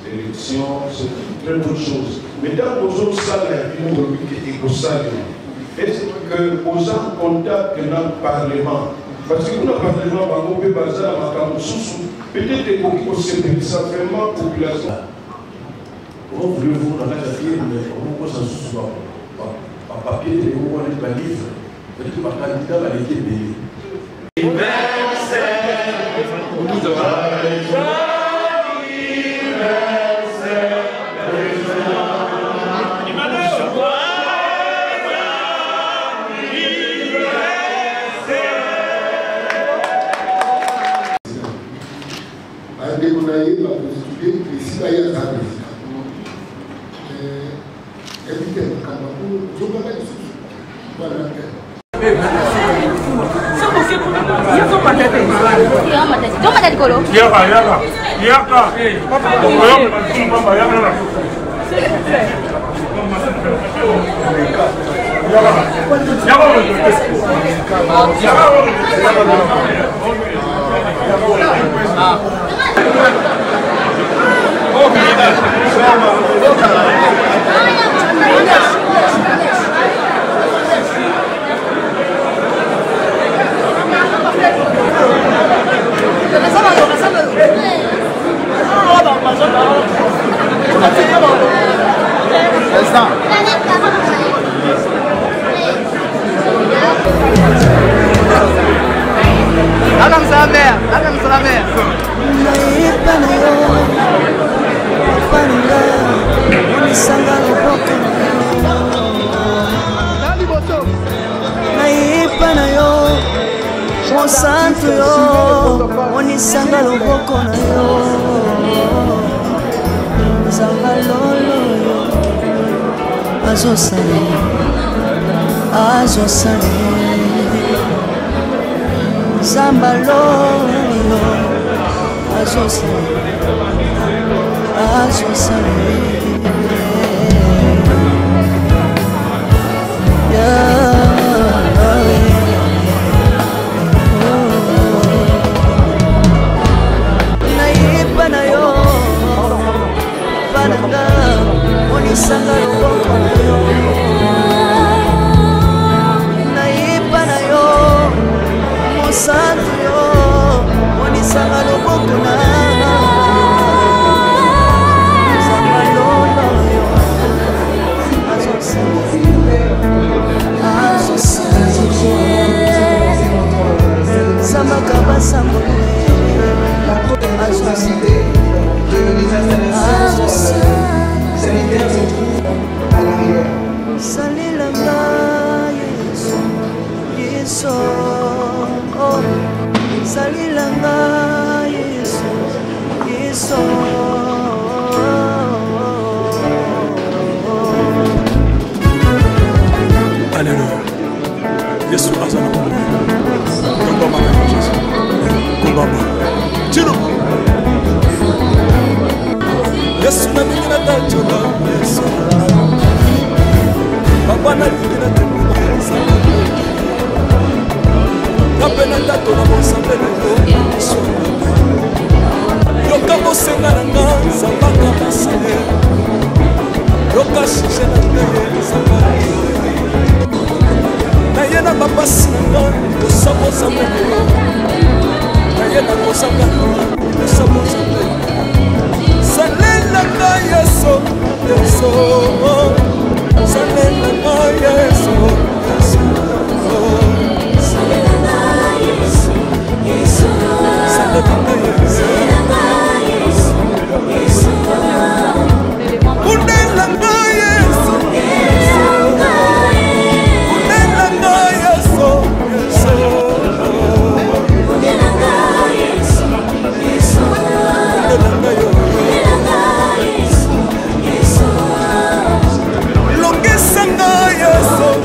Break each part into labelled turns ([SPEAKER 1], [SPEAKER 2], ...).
[SPEAKER 1] L'élection, c'est une très bonne chose. Mais dans nos autres salles, est-ce que aux gens contactent dans le Parlement? Parce que le Parlement va couper bazar à peut-être que c'est ça vraiment population. Comment voulez-vous dans la quatrième, on va s'en soucier par papier, on va aller par livre, c'est-à-dire que ma candidat va être payé.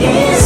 [SPEAKER 2] Yes.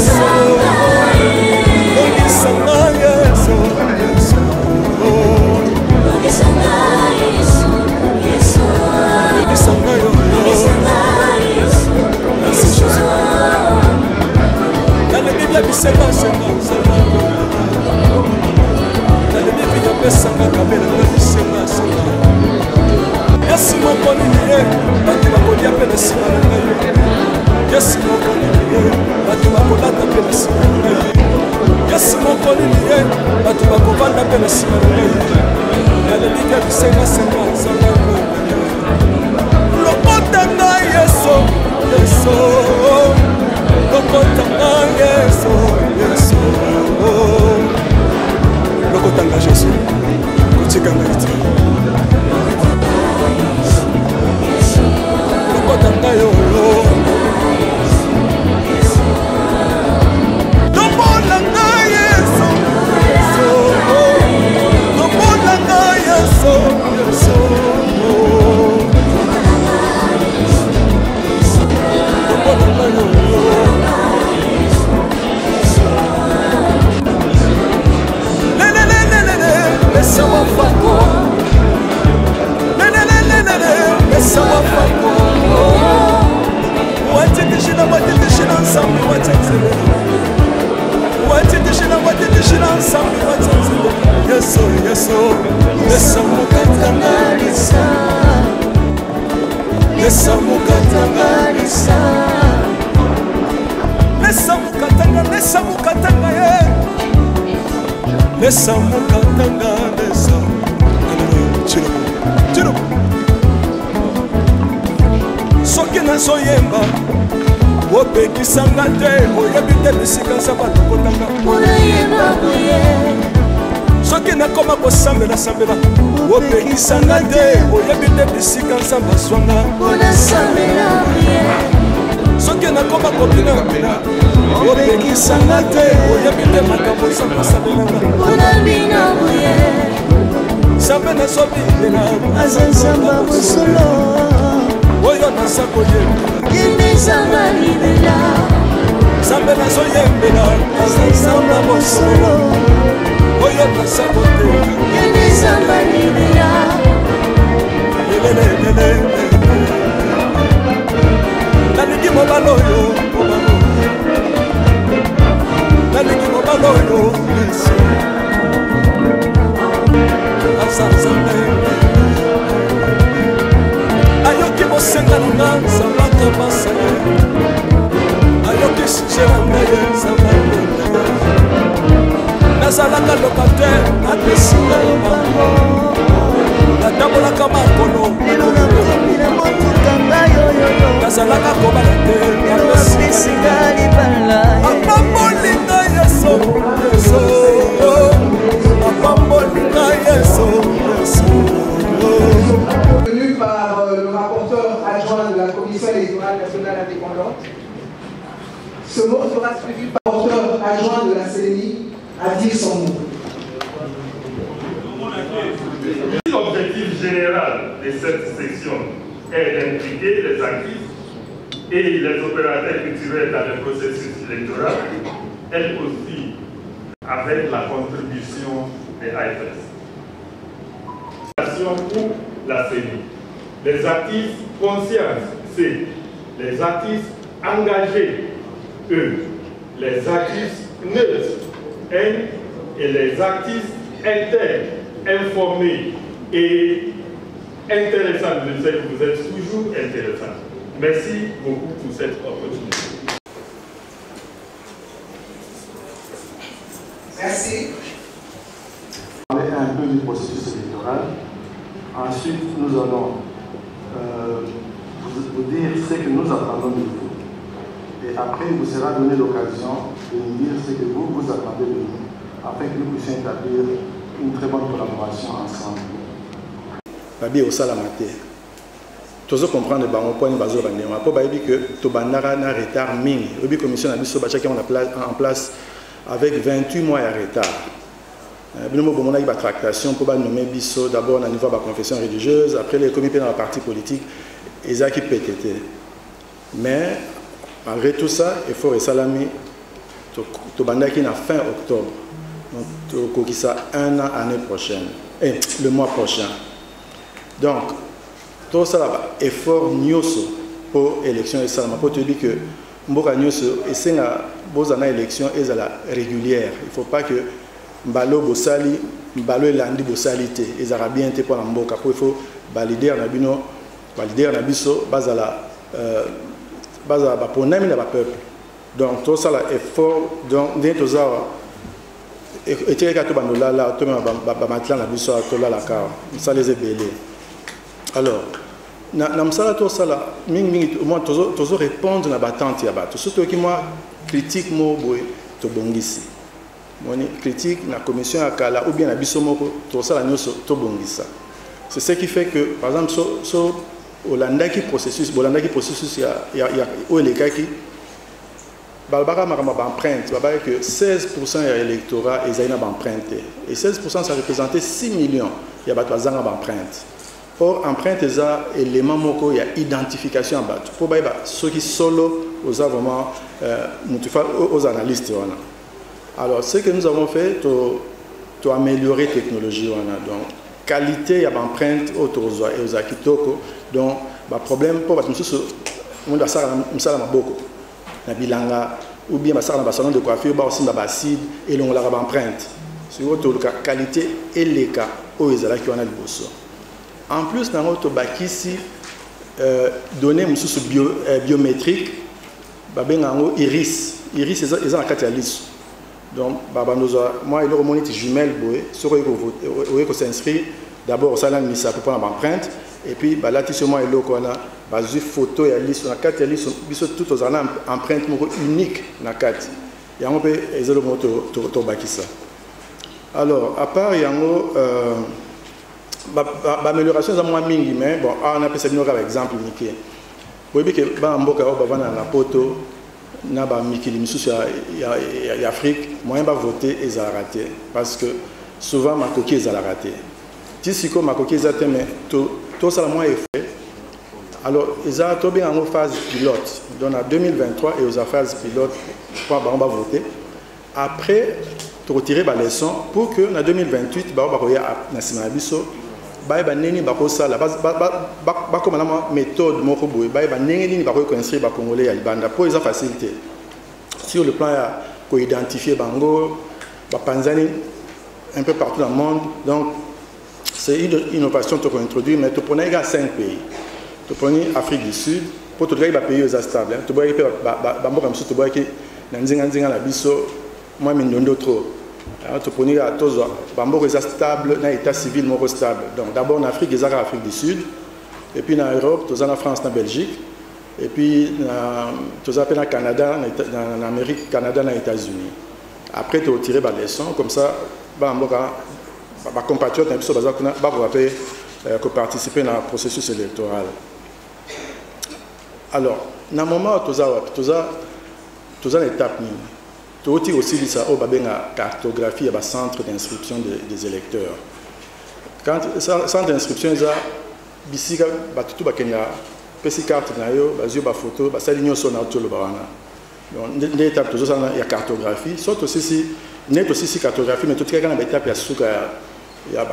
[SPEAKER 2] Tenu par le rapporteur adjoint de la Commission électorale nationale indépendante. Ce mot sera suivi par le rapporteur adjoint de la CENI à dire son mot.
[SPEAKER 3] L'objectif général de cette section est d'impliquer les actifs et les opérateurs culturels dans le processus électoral, elle aussi avec la contribution des AFS. Pour la CENI. Les actifs conscients, c'est les actifs engagés, eux, les actifs neutres, N, et les actifs internes, informés et intéressants. Je sais que vous êtes toujours intéressants. Merci beaucoup pour cette opportunité.
[SPEAKER 2] Merci.
[SPEAKER 4] Parler un peu du processus électoral. Ensuite, nous allons vous dire ce que nous attendons de vous. Et après, il vous sera donné l'occasion de nous dire ce que vous attendez de nous, afin que nous puissions établir une très bonne collaboration ensemble. Babi au salamate. Tous comprendre que on point bazo bandema. Pour babi que to bandara na retard mini. Obi commission na biso ba chacun en place avec 28 mois de retard. Nous avons une tractation pour nommer Bisso d'abord au niveau de la confession religieuse, après les comités dans la partie politique, et ça qui PTT. Mais malgré tout ça, il faut que Salami, tu bandes qui est fin octobre, donc tu ça un an l'année prochaine, et le mois prochain. Donc, tout ça là-bas, effort nyoso pour l'élection de Salama, pour te dire que
[SPEAKER 5] mboka nyonso esenga bozana élection ezala régulière. Il faut pas que mbalo bosali mbalo elandi bosali te ezala bien te pour mboka po il faut valider na bino valider na biso bazala ba ponami na ba peuple. Donc tout ça là effort donc dès tous ça et tu regardes tout banola là tout ba matla na biso to la ka ça les ébélés. Alors na msala tout ça là mingi moi toujours répondre na batante ya bato surtout qui moi critique mo boy to bongisi moni critique na commission ya kala ou bien na biso moko tout ça la nyoso to bongisa. C'est ce qui fait que par exemple so Holandaki processus ya o les cas qui balbara marama empreinte balbara que 16% ya électorat ezaina ba empreinte et 16% ça représentait 6 millions ya bato azanga ba empreinte. Or empreinte eza élément moko ya identification bato pour ba ceux qui solo aux vraiment aux analystes wana. Alors ce que nous avons fait to améliorer technologie wana donc qualité ya empreinte autour et aux akitoko donc ba problème pour bato mususu monde asala musala maboko na bilanga ou bien basala na salon de coiffure ba aussi ba acide et longola ba empreinte sur autre qualité et les cas au ezala ki wana liboso. En plus na auto bakisi données mususu biométrique ba bengango iris eza na kati ya liso. Donc moi il remonte jumelle boy sur ko s'inscrit d'abord ça là misa pour prendre empreinte et puis bah là sur moi il a bah photo et liste na carte liste biso tout aux empreinte unique na carte et on peut ezelo moto to bakisa. Alors à part yango amélioration za moi mingi mais bon on a pensé par exemple niké boyebi que ba mboka o bavana na poto na ba mikili misusu ya Afrique moyen ba voter ezala raté parce que souvent ma coquille ezala raté tisiko ma coquille ezate mais tout ça la moins effet. Alors ils ont tombé en phase pilote donc en 2023 et aux phase pilote pour on va voter après to retirer ba leçon pour que en 2028 ba koya na sima biso ba neni ba ko sala ba comme la méthode moko boye ba neni ba ko inscrire ba congolais ya libanda pour ils facilité sur le plan ya ko identifier bango ba panzani un peu partout dans le monde. Donc c'est une innovation qu'on introduit mais tu prenais 5 pays. Tu prenais Afrique du Sud pour tout les pays aux stables tu vois ba mboka msusu tu vois que na nzinga na biso moi mindondo trop. Tu prenais à tous les stable, dans l'état civil moko stable. Donc d'abord en Afrique, ils ont l'Afrique du Sud, et puis en Europe, tu as la France, la Belgique, et puis tu as le Canada, en Amérique, Canada, les États-Unis. Après, tu as tiré la leçon, comme ça, les compatriotes vont participer dans le processus électoral. Alors, dans le moment où tu as l'étape tu as aussi la cartographie et le centre d'inscription des électeurs. Quand le centre d'inscription est là, il y a une carte, il y a photo, il y a une étape, il y a cartographie. Soit aussi cartographie, mais tout le monde a une étape, il y a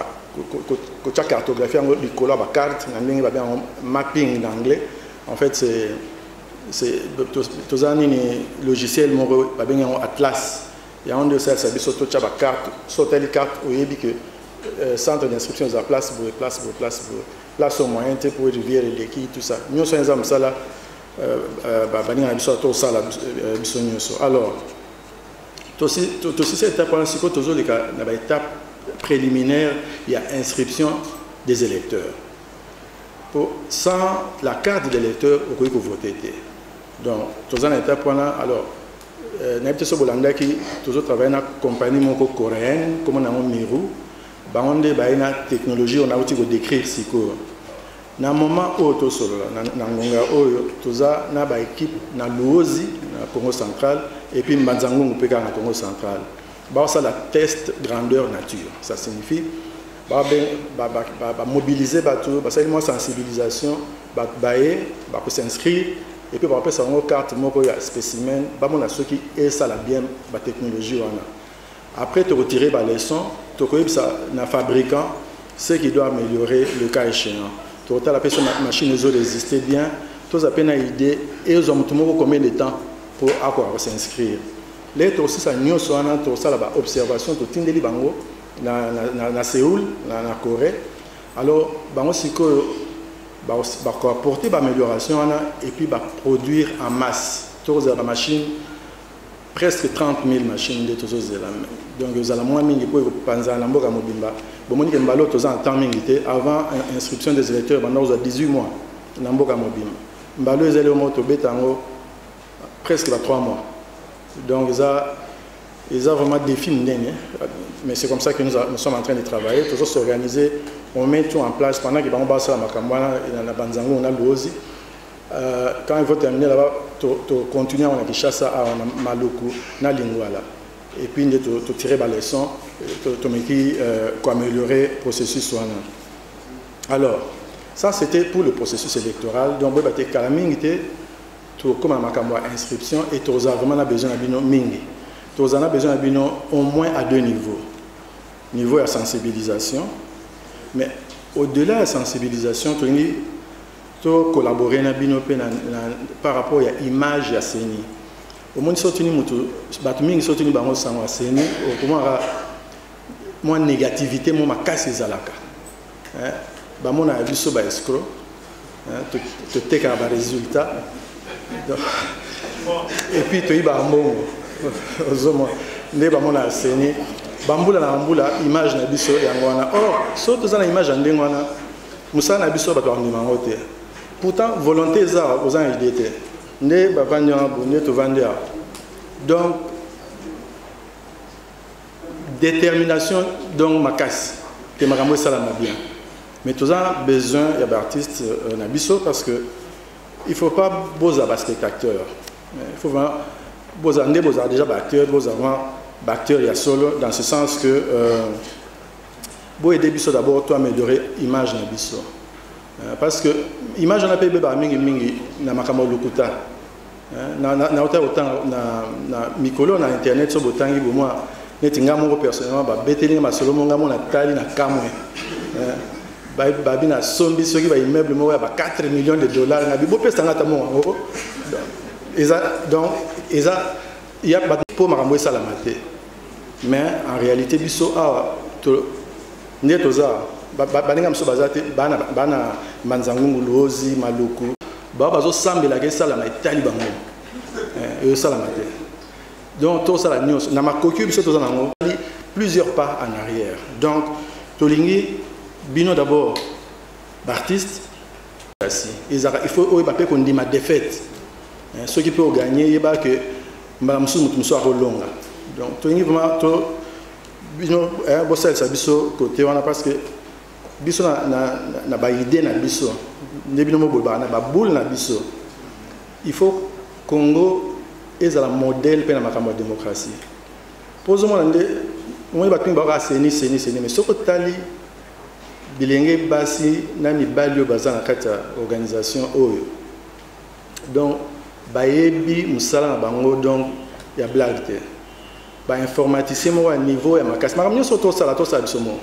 [SPEAKER 5] cartographie, il y a carte, il y a un mapping en anglais. En fait, c'est tous les logiciels Atlas. Il y a un de ces services sur la carte, sur telle carte où il y a que centre d'inscription à place au moyen pour vérifier les qui tout ça. Nous sommes ça là, alors tout cette étape toujours l'étape préliminaire, il y a inscription des électeurs. Sans la carte de l'électeur, on peut voter. Donc, tout ça, alors, nous toujours travaillé dans une compagnie coréenne, comme on a Miru, on a une technologie, on a décrire ce que dans le moment où on a une équipe dans l'Ouozi, dans le Congo central, et puis Mbanzango, dans le Congo central. Ça, la test grandeur nature. Ça signifie mobiliser une sensibilisation, s'inscrire, et puis après ça, on a une carte, un spécimen, on a ceux qui est ça la bien la technologie. Après, tu retires la leçon, tu as un fabricant, ce qui doit améliorer le cas échéant. Tu retires la machine, ils ont résisté bien, tu as une idée, et ils ont combien de temps pour s'inscrire. Les aussi ça nous sommes tout ça là-bas observation tout tindeli bango na Séoul na Corée. Alors bango siko ba apporter amélioration et puis ba produire en masse. Tous la machine presque 30 000 machines de tous les éléments. Donc vous allez moins mingi pour penser à l'amboka mobimba. Bon moni que mbalo tous en temps mingi avant inscription des électeurs pendant 18 mois l'amboka mobimba. Mbalo les éléments to betango presque 3 mois. Donc ils ont vraiment des défi mais c'est comme ça que nous sommes en train de travailler, toujours s'organiser, on met tout en place pendant que on passe à Makambwana et dans la Banzango on a l'Ozi. Quand il faut terminer là-bas, tu continues à Kinshasa, à Maluku, à Lingwala. Et puis tu tirer la leçon, tu améliorer le processus. Alors, ça c'était pour le processus électoral. Donc, tu as comme à inscription et tu as vraiment besoin de mingi. Tu as besoin de au moins à 2 niveaux. Niveau de sensibilisation, mais au-delà de la sensibilisation, tu as collaborer par rapport à l'image de la CENI. Au moins, si tu as moins négativité, moins casse les alaka. On a vu ça escroc, tu as des résultats. Et puis tu as un bon. Bambula na bambula image na biso yangwana. Or, so to za image ndengwana, musa na biso bato ndima te. Pourtant volonté za aux gens idée. Ne bavanya bonne to vendre. Donc détermination donc makasi que makambo sala na bien. Mais tous a besoin y a d'artistes na biso parce que il faut pas beaux spectateurs. Il faut vraiment beaux déjà acteurs, beaux avant acteurs il y a solo dans ce sens que beau aider biso d'abord toi améliorer image na biso parce que image on a payé ba mingi na makambo lokuta na autant na mikolo na internet so botangi bo moi neti ngamo personnellement ba beteli ma solo monga mona tali na kamwe babi na sombi soki ba immeuble mo ya ba 4 millions de dollars na bibo pesa ngata mo donc il y a pas pour makambo ça la maté. Mais en réalité biso netoza baninga mso bazate bana manzangungu lozi maluku bazo sambela ke sala na itali bango sala mate. Donc tout ça la news na makoki biso toza nango plusieurs pas en arrière. Donc tolingi bino d'abord d'artiste il faut pas qu'on dit ma défaite. Ceux qui peuvent gagner il va que mso rolonga. Donc tolingi vraiment to bino bosel sa biso côté wana parce que biso na ba idée na biso ndebino mo boba na ba boule na biso. Il faut Congo est un modèle pour la démocratie. Posons-moi on va pas seni mais ce que tali bilenge basi na mibali yo bazana kata organisation oyo. Donc bayebi musala na bango donc ya blague te. Ba informaticien mo à niveau ya makasi. Makamyo soto sala to sa bisomo.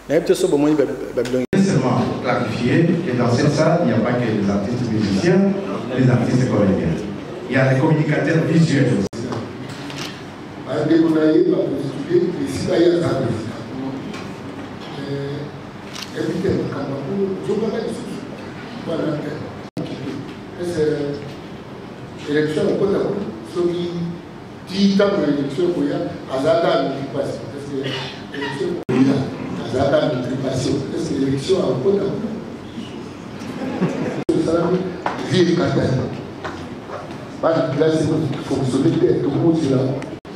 [SPEAKER 5] Na yebte so bomoni ba bilongi.
[SPEAKER 6] Seulement clarifier que dans cette salle, il n'y a pas que les artistes musiciens, les artistes comédiens. Il y a les communicateurs visuels aussi.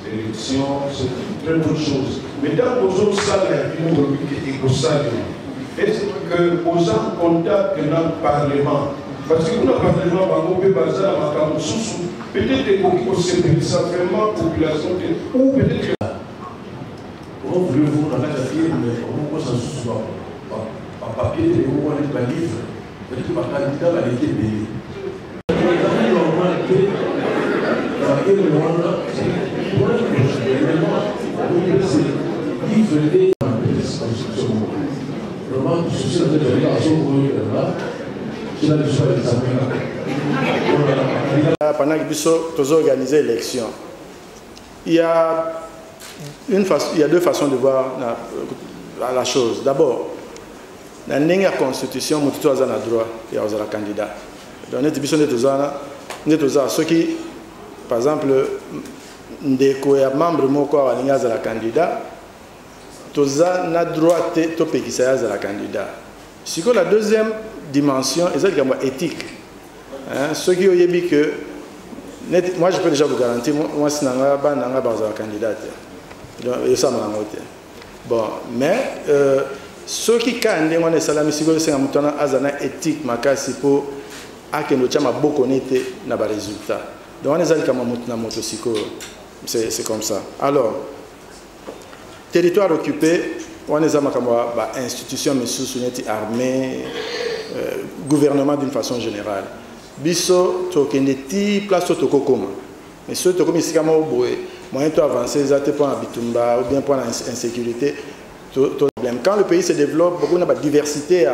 [SPEAKER 1] L'élection, c'est une très bonne chose. Mais dans vos autres salles, est-ce que aux gens contactent notre Parlement? Parce que notre Parlement va couper Bazar à Makamousou, peut-être que vous savez ça vraiment population, ou peut-être que.
[SPEAKER 7] Comment voulez-vous dans la quatrième, mais comment ça se soit par papier, et où on est pas livre, peut-être que ma candidat va être payé.
[SPEAKER 5] pendant que nous organisé l'élection. Il y a deux façons de voir la chose. D'abord, dans la constitution, nous avons le droit de être candidat. Donc, nous avons ceux qui, par exemple, des membres de la candidat, nous avons le droit de être la candidat. C'est la deuxième dimension, c'est éthique. Ceux qui ont dit que, moi je peux déjà vous garantir, moi je ne suis pas candidat. Bon, mais ceux qui ont dit salami c'est un éthique pour que nous ayons beaucoup de résultats. Donc on est c'est comme ça. Alors, territoire occupé, on est en institution, armée, gouvernement d'une façon générale. Biso, tu as place au Tokokoma. Mais ce Tokoma, c'est comme moyen de avancer, ça pour Bitumba ou bien pour l'insécurité. Quand le pays se développe, beaucoup de diversité,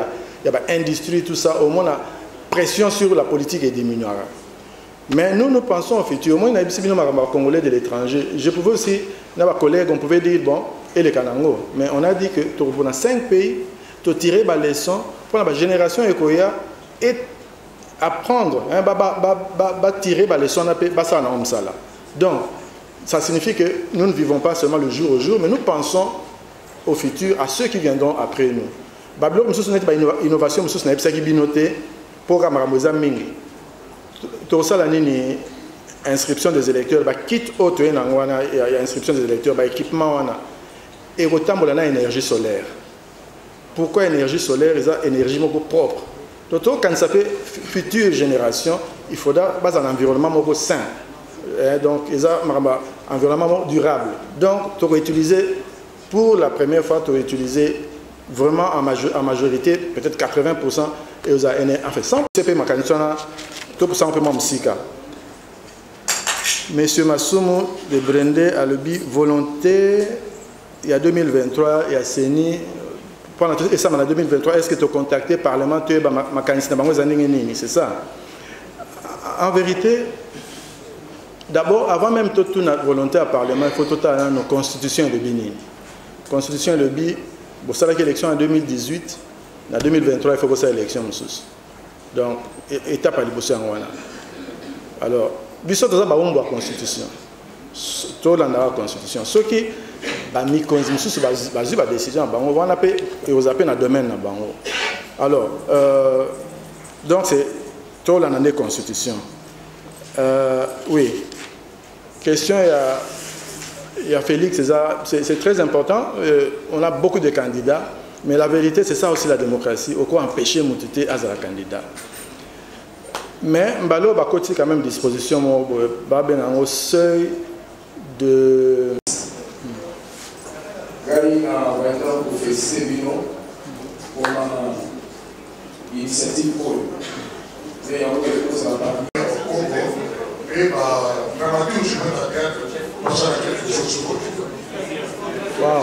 [SPEAKER 5] il y a industrie, tout ça, au moins la pression sur la politique est diminuera. Mais nous pensons au futur. Moi, il y a des Congolais de l'étranger. Je pouvais aussi, nos collègues, on pouvait dire, bon, et les Kanango. Mais on a dit que dans 5 pays, tu tirer la leçon pour la génération Ekoya et apprendre, tirer la leçon. Donc, ça signifie que nous ne vivons pas seulement le jour au jour, mais nous pensons au futur, à ceux qui viendront après nous. Babylone, nous sommes une innovation, nous sommes une pour Ramaramosa Mingi. Tout ça, une inscription des électeurs, quitte autre, il y a inscription des électeurs, équipement, et autant de l'énergie solaire. Pourquoi énergie solaire? C'est une énergie propre. Donc, quand ça fait future génération, il faudra un environnement sain. Donc, il y a un environnement durable. Donc, tu vas utiliser, pour la première fois, tu vas utiliser vraiment en majorité, peut-être 80%, et vous avez fait 100%. C'est ma candidature, tout pour ça, on peut m'en Monsieur Massoumou de Brendé a le but volonté, il y a 2023, il y a CENI. Et ça, en 2023, est-ce que tu as contacté le Parlement? C'est ça. En vérité, d'abord, avant même toute notre volonté à Parlement, il faut tout à nos constitutions de Bénin. Constitution de Bénin, pour ça, l'élection en 2018, en 2023, il faut que ça l'élection. Donc, étape à l'ibosser en Wana. Alors, bisous, tout ça, on a constitution. Tout la constitution. Ce qui mi décision, on va appeler et vous appelez dans le domaine. Alors, donc c'est tout la constitution. Oui. Question, il y a Félix, c'est très important. On a beaucoup de candidats, mais la vérité, c'est ça aussi la démocratie. Au quoi empêcher Moutité à la candidat. Mais Mbalo va côté quand même disposition au seuil de.
[SPEAKER 8] Gary a vraiment fait séminaire pour l'initiative pour eux. Il y a quelque chose à part.
[SPEAKER 1] Et dans la vie où je vais à la théâtre, moi ça a quelque chose sur le côté.
[SPEAKER 5] Wow,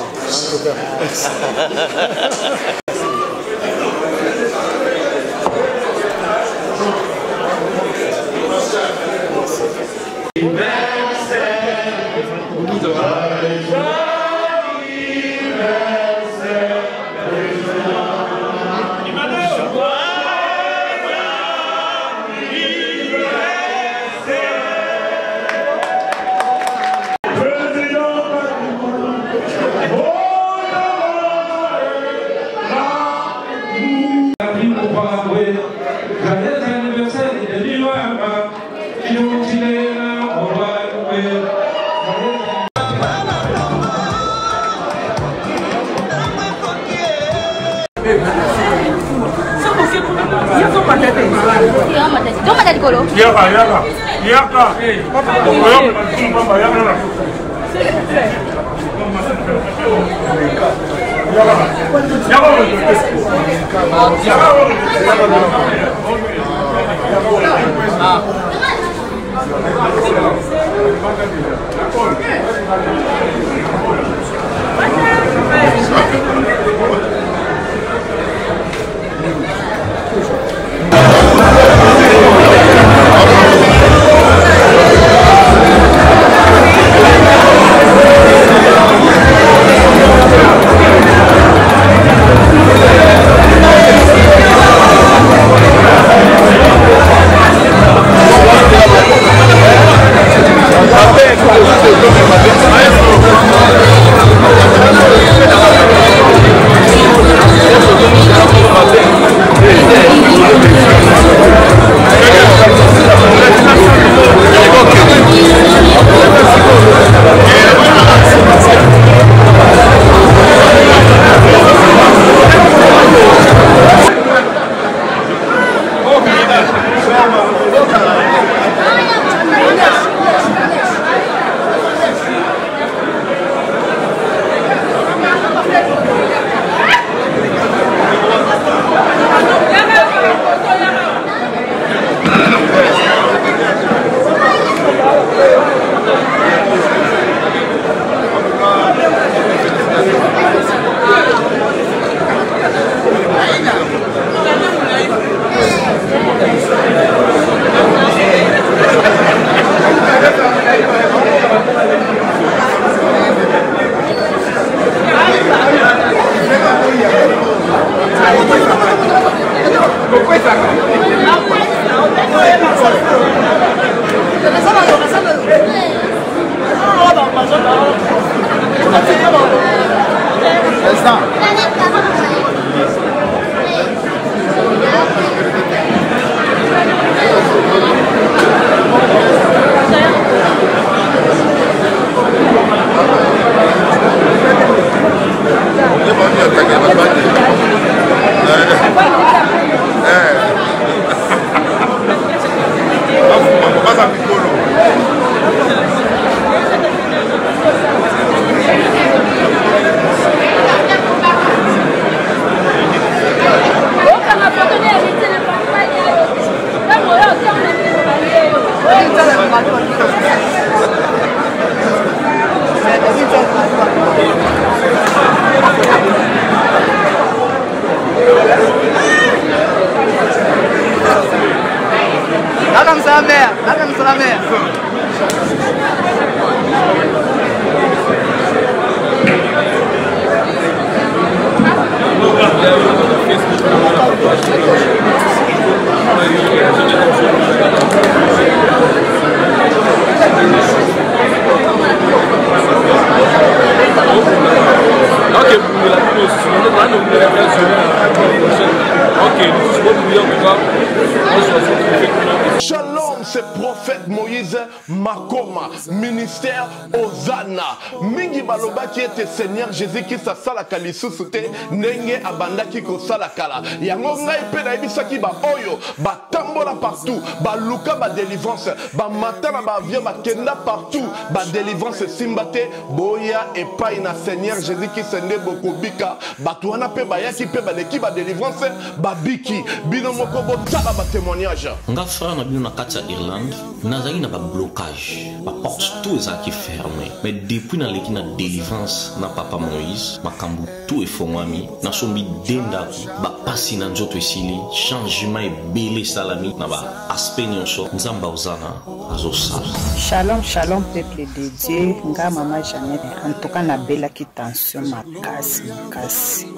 [SPEAKER 9] Shalom, c'est prophète Moïse Makoma, ministère Ozana. Mingi baloba qui était Seigneur Jésus qui sa sala kalisu sute nenge abanda ki ko sala kala. Yango ngai pe na ibisa ki ba oyo ba tambola partout, ba luka ba délivrance, ba matana ba via ba kenda partout, ba délivrance simbate boya et pas na Seigneur Jésus qui sende bokobika, ba tuana pe ba yaki pe ba leki ba délivrance, ba biki bino moko bo tala ba témoignage.
[SPEAKER 10] Nga frère na bino na kati ya Irlande nazali na ba blocage ba porte tout ezaki fermé mais depuis na leki na délivrance na papa Moïse makambu tout efongwami na sombi dendaki ba pasi na nzoto esili changement ebele salami na ba aspect nyonso nzamba ozana azosala.
[SPEAKER 11] Shalom shalom peuple de Dieu, nga mama Jeannette en tout cas na belaki tension makasi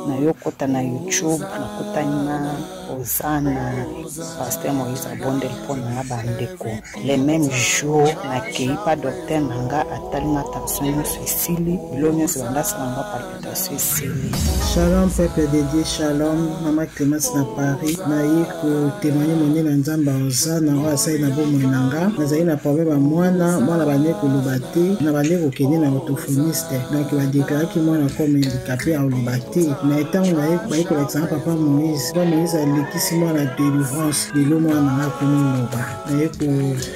[SPEAKER 11] na yokota na YouTube na kota na Ozana pasteur Moïse abondel pona bandeko les mêmes jours na keipa docteur nanga atalinga tension sisili bilonyo sanda sanga palpitation sisili.
[SPEAKER 12] Shalom peuple de Dieu, shalom mama Clémence na Paris na yiko témoigner moni na nzamba Ozana wa sai na bomo nanga nazali na problème mwana bane kolobate na bane kokene na orthophoniste donc ba déclarer ki mwana comme handicapé à olobate na etango na yiko ko l'exemple papa Moïse alekisi mwana délivrance lelo mwana na konoloba na yiko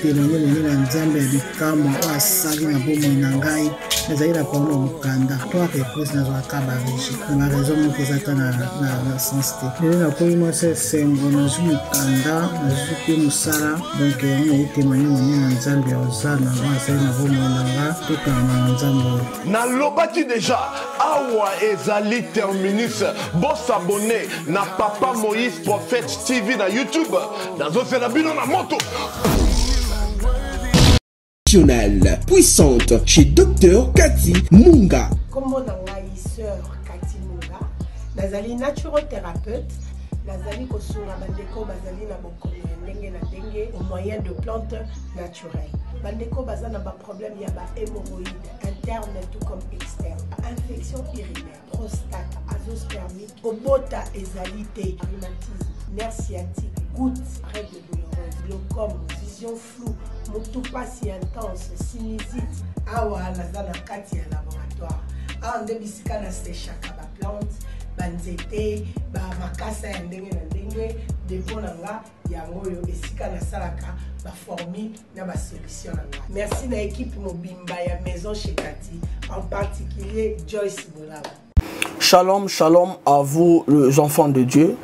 [SPEAKER 12] témoigner moni na nzambe ya bikamo asali na bomo na ngai nazali na problème mukanda to réponse na zaka ba riche na raison mo kozata na sens te lelo na ko mo se sengo na mukanda na zuki musala donc on a témoigner moni na nzambe ya Ozana asali na bomo na nga to kana nzambe
[SPEAKER 9] na lobaki déjà awa ezali terminus bon s'abonner na papa Moïse prophète TV na YouTube dans la bino na moto
[SPEAKER 13] puissante chez Dr Cathy Munga.
[SPEAKER 14] Comme on a sœur Cathy Munga, nazali naturothérapeute, nazali kosura bandeko bazali na bokoni ndenge na ndenge au moyen de plantes naturelles. Bandeko bazana ba problème ya ba hémorroïdes interne tout comme externe, infection urinaire, prostate, azoospermie, obota ezalité, rhumatisme, nerf sciatique, gouttes, règles douloureuses, glaucome, vision floue, motopathie intense, sinusite. Awa nazana kati ya laboratoire. Awa nde bisika na séchaka ba plante, banzete, ba makasa ya ndenge na ndenge, depo na nga yango yo esika na salaka ba formule na ba solution na nga. Merci na équipe mobimba ya maison chez Cathy, en particulier Joyce Boulava.
[SPEAKER 15] Shalom, shalom à vous les enfants de Dieu.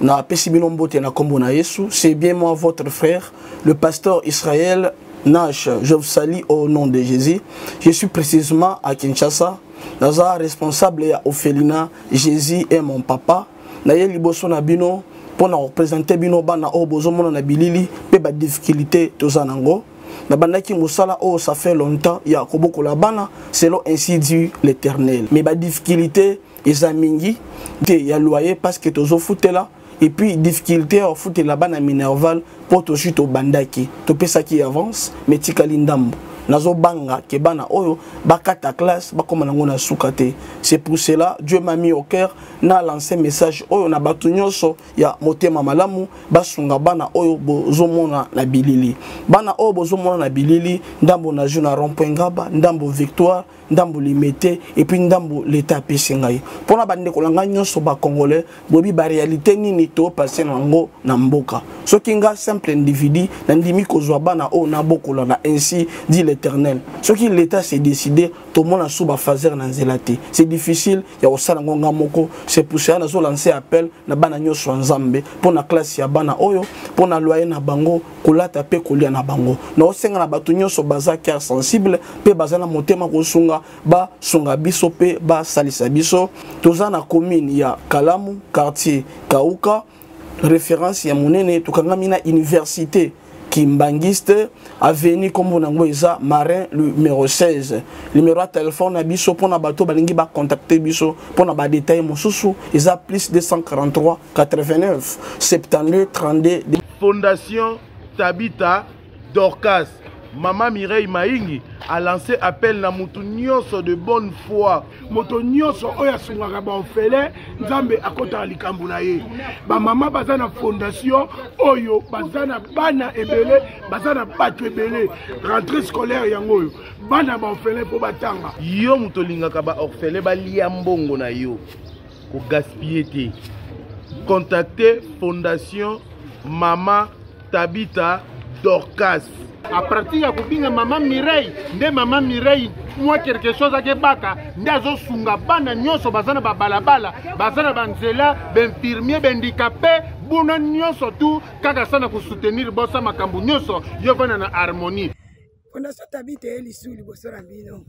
[SPEAKER 15] Na Pesibilombote na Kombo na Yesu, c'est bien moi votre frère, le pasteur Israël Nash. Je vous salue au nom de Jésus. Je suis précisément à Kinshasa. Naza responsable ya Ophelina, Jésus est mon papa. Na ye liboso na bino pour représenter bino bana o bozomona na bilili pe ba difficulté tozanango. Na bandaki musala oh ça fait longtemps ya koboko la bana selon ainsi dit l'Éternel. Mais ba difficulté ezamingi te ya loyer parce que tozo foutela et puis difficulté au foot la bana minerval pour to chute au bandaki to pesa qui avance mais tikali ndambo nazo banga ke bana oyo bakata classe bakoma nango na sukate. C'est pour cela Dieu m'a mis au cœur na lancé message oyo na batu nyonso ya motema malamu basunga bana oyo bozomona na bilili. Bana oyo bozomona na bilili ndambo na jeu na rond-point Ngaba, ndambo Victoire, ndambo Limete et puis ndambo l'état pesingai. Pona bande kolanga nyonso ba congolais bobi ba réalité nini to passer nango na mboka. Soki nga simple individu na ndimi kozwa bana o na bokola na ainsi dit l'Éternel. Soki l'état s'est décidé to mona sou ba fazer na nzelate. C'est difficile ya osala ngonga moko. C'est pour ça nazo lancer appel na bana nyonso nzambe pona classe ya bana oyo pona loyer na bango kolata pe kolia na bango. Na osenga na batu nyonso baza cœur sensible pe baza na motema kosunga ba sunga biso pe ba salisa biso. Toza na commune ya Kalamu, quartier Kauka, référence ya monene tukangami na université Kimbangiste, avenue Kombonango Eza, Marin, numéro 16. Numéro de téléphone à biso pour na bateau balingi ba contacter biso pour na ba détail mosusu Eza plus 243 89 72 32.
[SPEAKER 9] Fondation Tabita Dorcas, Maman Mireille Maingi a lancé appel na mutu nyonso de bonne foi.
[SPEAKER 1] Moto nyonso oya sungaka ba ofele nzambe akota likambo na ye. Ba mama bazana fondation oyo bazana bana ebele bazana batu ebele rentrée scolaire yango oyo bana ba ofele po batanga.
[SPEAKER 9] Yo muto lingaka ba orphelin ba lia mbongo na yo ko gaspiller te. Contactez Fondation Mama Tabita Dorcas.
[SPEAKER 1] À partir ya kubinga Maman Mireille, nde Maman Mireille moi quelque chose à Kebaka, ndazo sunga bana nyonso bazana ba balabala, bazana banzela, benfirmier, bendicapé, buna nyonso tout kaka sana ko soutenir bossa makambu nyonso yo vana na harmonie.
[SPEAKER 16] Fondation Tabita elisu liboso na bino.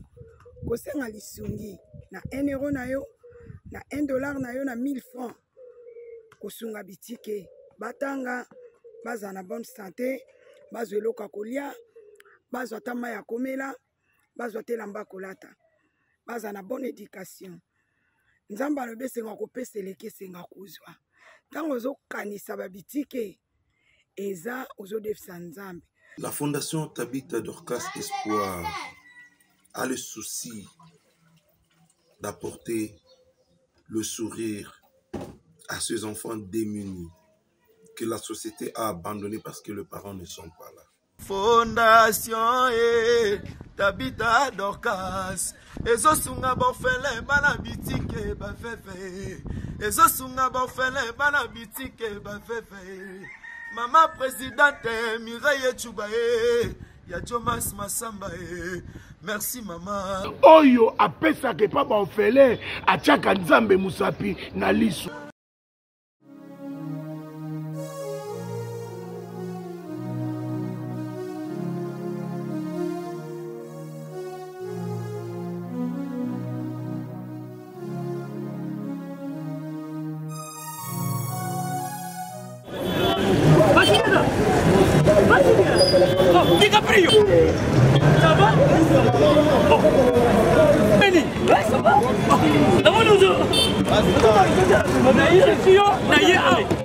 [SPEAKER 16] Kosenga lisungi na 1 euro na yo, na 1 dollar na yo na 1000 francs. Kosunga bitike, batanga, bazana bonne santé. Bazwa eloko kolia, bazwa tama ya komela, bazwa telamba kolata, bazwa na bonne éducation. Nzamba lobe senga kopesa eleke senga kuzwa. Tango zo kanisa babitike eza ozo defisa nzambe.
[SPEAKER 17] La Fondation Tabita Dorcas Espoir a le souci d'apporter le sourire à ces enfants démunis que la société a abandonné parce que les parents ne sont pas là.
[SPEAKER 18] Fondation Tabita Dorcas ezo sunga bofele bana bitike ba fefe ezo sunga bofele bana bitike ba fefe Mama présidente Mireille Chubae ya Thomas Masamba merci maman
[SPEAKER 1] oyo apesa ke pa ba ofele achaka nzambe musapi na liso.
[SPEAKER 19] DiCaprio, ça va? Oh. Benny, ouais, ça va? D'abord nous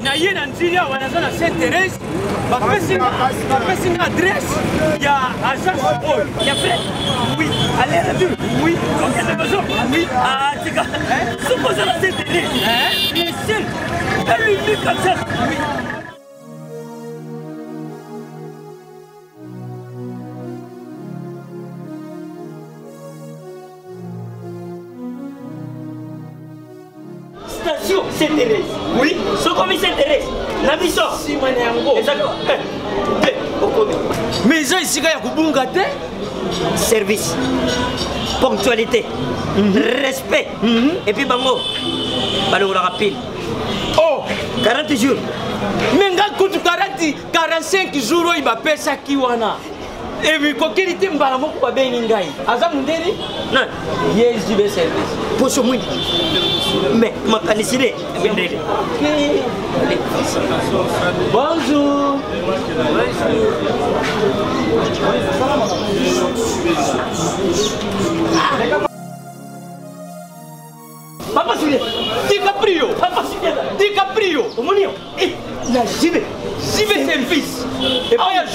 [SPEAKER 19] naye na nzira wanazana Sainte-Thérèse bapesi na adresse ya agence oil ya fait oui allez retour oui combien de besoin oui ah tika supposé la Sainte-Thérèse les seuls elle lui dit comme ça oui. Station Sainte-Thérèse. Oui, ce commis Sainte-Thérèse. La mission. Si, exactement. Mais ça, ici, il y a Kubunga. Service. Ponctualité. Respect. Et puis, bango. Balou rapide. Oh, 40 jours. Mais quand tu 45 jours, il va payer ça qui wana. Et puis, quand il était mbala moko ba beningai. Aza mundeni? Non. Yes, du service. Pour ce monde. Mais ma canicine. Bonjour. Papa Julien, DiCaprio, Papa Julien, DiCaprio, Omonio. na jibe service et puis ya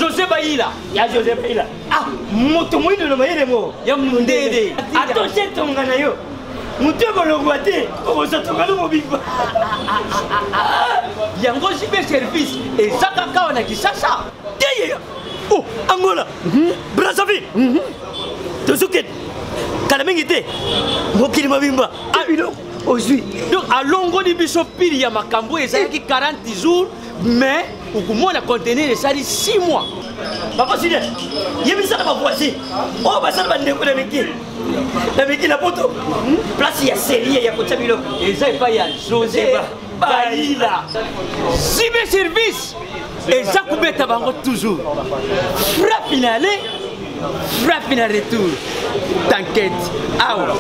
[SPEAKER 19] José Baïla ah moto moyindo na mayele mo ya mundede atoshe tonga na yo mutu ekolongwa te okozotonga no mobimba yango jibe service eza kaka wana kisasa teyeya oh Angola Brazzaville tozokete kala mingi te mokili mobimba abino aujourd'hui donc alongoli biso pili ya makambo ezalaki 40 jours mais okomona contenir esali 6 mois papa sile yebisala bavoisin oyo basala bandeko na meki na poto place ya serie ya kotia biloko eza epai ya José Baïla Jibe service eza kubeta bango toujours frappe finale frappe na retour t'inquiète awa